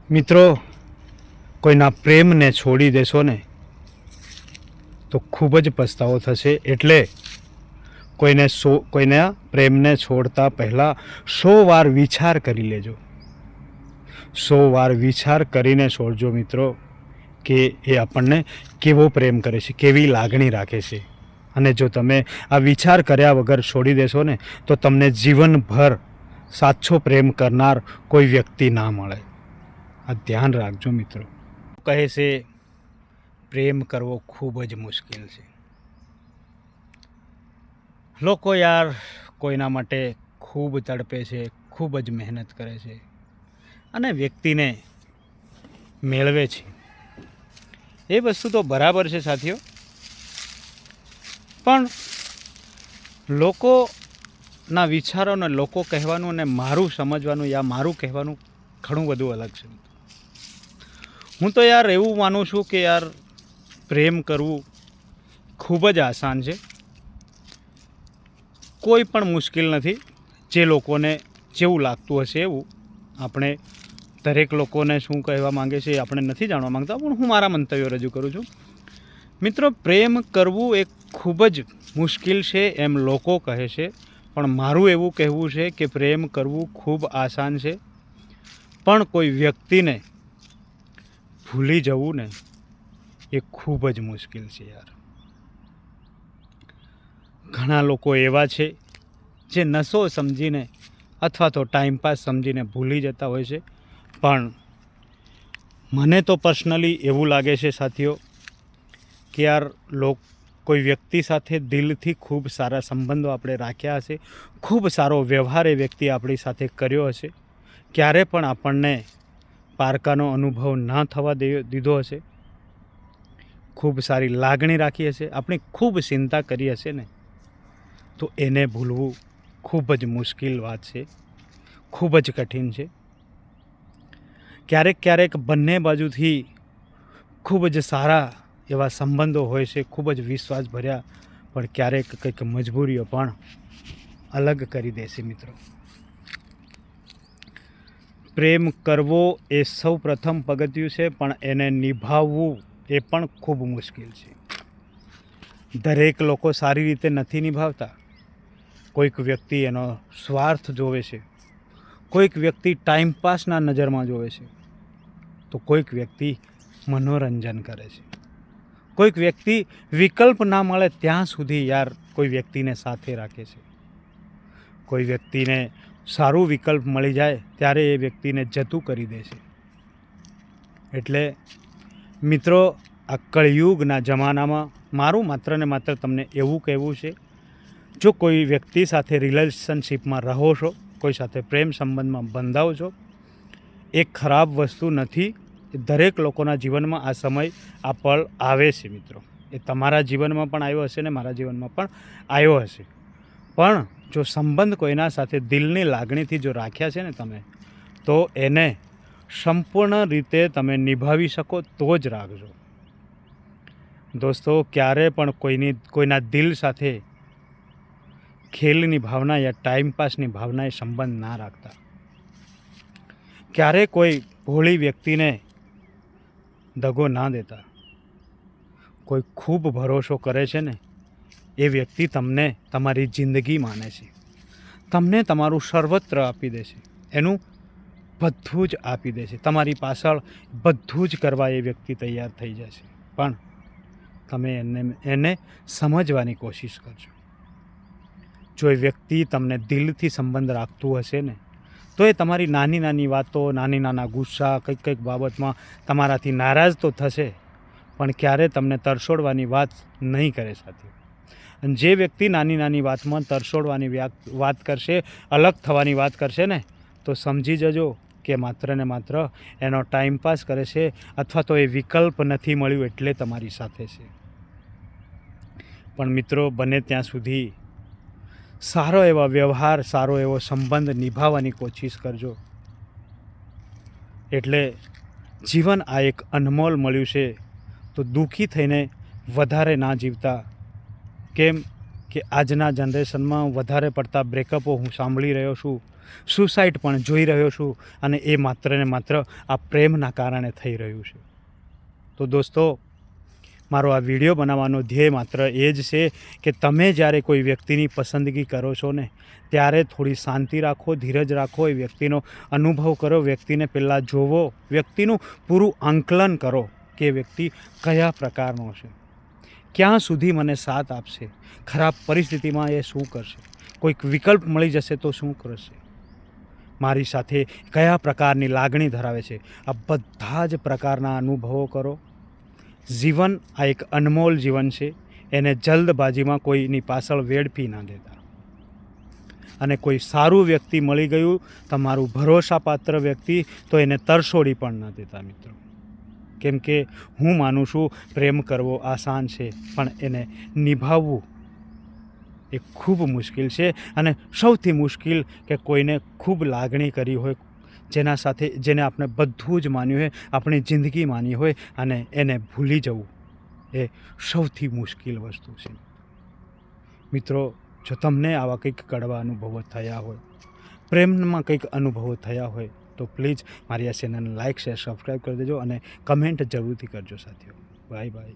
મિત્રો, કોઈના પ્રેમને છોડી દેશો ને તો ખૂબ જ પસ્તાવો થશે. એટલે કોઈના પ્રેમને છોડતા પહેલાં 100 વાર વિચાર કરી લેજો. 100 વાર વિચાર કરીને છોડજો મિત્રો, કે એ આપણને કેવો પ્રેમ કરે છે, કેવી લાગણી રાખે છે. અને જો તમે આ વિચાર કર્યા વગર છોડી દેશો ને તો તમને જીવનભર સાચો પ્રેમ કરનાર કોઈ વ્યક્તિ ના મળે. આ ધ્યાન રાખજો મિત્રો. કહે છે પ્રેમ કરવો ખૂબ જ મુશ્કેલ છે. લોકો યાર કોઈના માટે ખૂબ તડપે છે, ખૂબ જ મહેનત કરે છે અને વ્યક્તિને મેળવે છે. એ વસ્તુ તો બરાબર છે સાથીઓ, પણ લોકોના વિચારોને લોકો કહેવાનું અને મારું સમજવાનું યા મારું કહેવાનું ઘણું બધું અલગ છે. હું તો યાર એવું માનું છું કે યાર પ્રેમ કરવું ખૂબ જ આસાન છે. કોઈ પણ મુશ્કેલ નથી. જે લોકોને જેવું લાગતું હશે એવું. આપણે દરેક લોકોને શું કહેવા માંગે છે એ આપણે નથી જાણવા માંગતા, પણ હું મારા મંતવ્યો રજૂ કરું છું. મિત્રો, પ્રેમ કરવું એ ખૂબ જ મુશ્કેલ છે એમ લોકો કહે છે, પણ મારું એવું કહેવું છે કે પ્રેમ કરવું ખૂબ આસાન છે. પણ કોઈ વ્યક્તિને ભૂલી જવું ને એ ખૂબ જ મુશ્કેલ છે યાર. ઘણા લોકો એવા છે જે નશો સમજીને અથવા તો ટાઈમપાસ સમજીને ભૂલી જતા હોય છે. પણ મને તો પર્સનલી એવું લાગે છે સાથીઓ કે યાર કોઈ વ્યક્તિ સાથે દિલથી ખૂબ સારા સંબંધો આપણે રાખ્યા હશે, ખૂબ સારો વ્યવહાર એ વ્યક્તિ આપણી સાથે કર્યો હશે, ક્યારે પણ આપણને પારકાનો અનુભવ ના થવા દીધો હશે, ખૂબ સારી લાગણી રાખી હશે, આપણી ખૂબ ચિંતા કરી હશે ને, તો એને ભૂલવું ખૂબ જ મુશ્કેલ વાત છે, ખૂબ જ કઠિન છે. ક્યારેક બંને બાજુથી ખૂબ જ સારા એવા સંબંધો હોય છે, ખૂબ જ વિશ્વાસ ભર્યા, પણ ક્યારેક કંઈક મજબૂરીઓ પણ અલગ કરી દેશે મિત્રો. પ્રેમ કરવો એ સૌ પ્રથમ પગથિયું છે, પણ એને નિભાવવું એ પણ ખૂબ મુશ્કેલ છે. દરેક લોકો સારી રીતે નથી નિભાવતા. કોઈક વ્યક્તિ એનો સ્વાર્થ જોવે છે, કોઈક વ્યક્તિ ટાઈમપાસના નજરમાં જોવે છે, તો કોઈક વ્યક્તિ મનોરંજન કરે છે, કોઈક વ્યક્તિ વિકલ્પ ના મળે ત્યાં સુધી યાર કોઈ વ્યક્તિને સાથે રાખે છે, કોઈ વ્યક્તિને સારું વિકલ્પ મળી જાય ત્યારે એ વ્યક્તિને જતું કરી દે છે. એટલે મિત્રો, આ કળિયુગના જમાનામાં મારું માત્ર ને માત્ર તમને એવું કહેવું છે, જો કોઈ વ્યક્તિ સાથે રિલેશનશિપમાં રહો છો, કોઈ સાથે પ્રેમ સંબંધમાં બંધાવો છો, એ ખરાબ વસ્તુ નથી. દરેક લોકોના જીવનમાં આ સમય, આ પળ આવે છે મિત્રો. એ તમારા જીવનમાં પણ આવ્યો હશે ને મારા જીવનમાં પણ આવ્યો હશે. પણ જો સંબંધ કોઈના સાથે દિલની લાગણીથી જો રાખ્યા છે ને તમે, તો એને સંપૂર્ણ રીતે તમે નિભાવી શકો તો જ રાખજો. દોસ્તો, ક્યારે પણ કોઈના દિલ સાથે ખેલની ભાવના યા ટાઈમપાસની ભાવનાએ સંબંધ ના રાખતા. ક્યારે કોઈ ભોળી વ્યક્તિને દગો ના દેતા. કોઈ ખૂબ ભરોસો કરે છે ને એ વ્યક્તિ તમને તમારી જિંદગી માને છે, તમને તમારું સર્વત્ર આપી દે છે, એનું બધું જ આપી દે છે, તમારી પાછળ બધું જ કરવા એ વ્યક્તિ તૈયાર થઈ જશે. પણ તમે એને સમજવાની કોશિશ કરજો. જો એ વ્યક્તિ તમને દિલથી સંબંધ રાખતું હશે ને, તો એ તમારી નાની નાની વાતો, નાના ગુસ્સા, કંઈક બાબતમાં તમારાથી નારાજ તો થશે, પણ ક્યારે તમને તરછોડવાની વાત નહીં કરે સાથે. અને જે વ્યક્તિ નાની વાતમાં તરછોડવાની વાત કરશે, અલગ થવાની વાત કરશે ને, તો સમજી જજો કે માત્ર ને માત્ર એનો ટાઈમપાસ કરે છે, અથવા તો એ વિકલ્પ નથી મળ્યું એટલે તમારી સાથે છે. પણ મિત્રો, બને ત્યાં સુધી સારો એવો વ્યવહાર, સારો એવો સંબંધ નિભાવવાની કોશિશ કરજો. એટલે જીવન આ એક અનમોલ મળ્યું છે, તો દુઃખી થઈને વધારે ના જીવતા. કેમ કે આજના જનરેશનમાં વધારે પડતા બ્રેકઅપો હું સાંભળી રહ્યો છું, સુસાઇડ પણ જોઈ રહ્યો છું, અને એ માત્ર ને માત્ર આ પ્રેમના કારણે થઈ રહ્યું છે. તો દોસ્તો, મારો આ વિડીયો બનાવવાનો ધ્યેય માત્ર એ જ છે કે તમે જ્યારે કોઈ વ્યક્તિની પસંદગી કરો છો ને, ત્યારે થોડી શાંતિ રાખો, ધીરજ રાખો, એ વ્યક્તિનો અનુભવ કરો, વ્યક્તિને પહેલાં જોવો, વ્યક્તિનું પૂરું આંકલન કરો કે વ્યક્તિ કયા પ્રકારનો છે, ક્યાં સુધી મને સાથ આપશે, ખરાબ પરિસ્થિતિમાં એ શું કરશે, કોઈક વિકલ્પ મળી જશે તો શું કરશે, મારી સાથે કયા પ્રકારની લાગણી ધરાવે છે. આ બધા જ પ્રકારના અનુભવો કરો. જીવન આ એક અનમોલ જીવન છે, એને જલ્દબાજીમાં કોઈની પાછળ વેડફી ના દેતા. અને કોઈ સારું વ્યક્તિ મળી ગયું, તમારું ભરોસાપાત્ર વ્યક્તિ, તો એને તરછોડી પણ ના દેતા મિત્રો. કેમ કે હું માનું છું પ્રેમ કરવો આસાન છે, પણ એને નિભાવવું એ ખૂબ મુશ્કેલ છે. અને સૌથી મુશ્કેલ કે કોઈને ખૂબ લાગણી કરી હોય, જેને આપણે બધું જ માન્યું હોય, આપણી જિંદગી માની હોય, અને એને ભૂલી જવું એ સૌથી મુશ્કેલ વસ્તુ છે. મિત્રો, જો તમને આવા કંઈક કડવા અનુભવો થયા હોય, પ્રેમમાં કંઈક અનુભવો થયા હોય, તો પ્લીઝ મારી આ ચેનલને લાઇક, શેર, સબસ્ક્રાઈબ કરી દેજો, અને કમેન્ટ જરૂરથી કરજો સાથીઓ. Bye bye.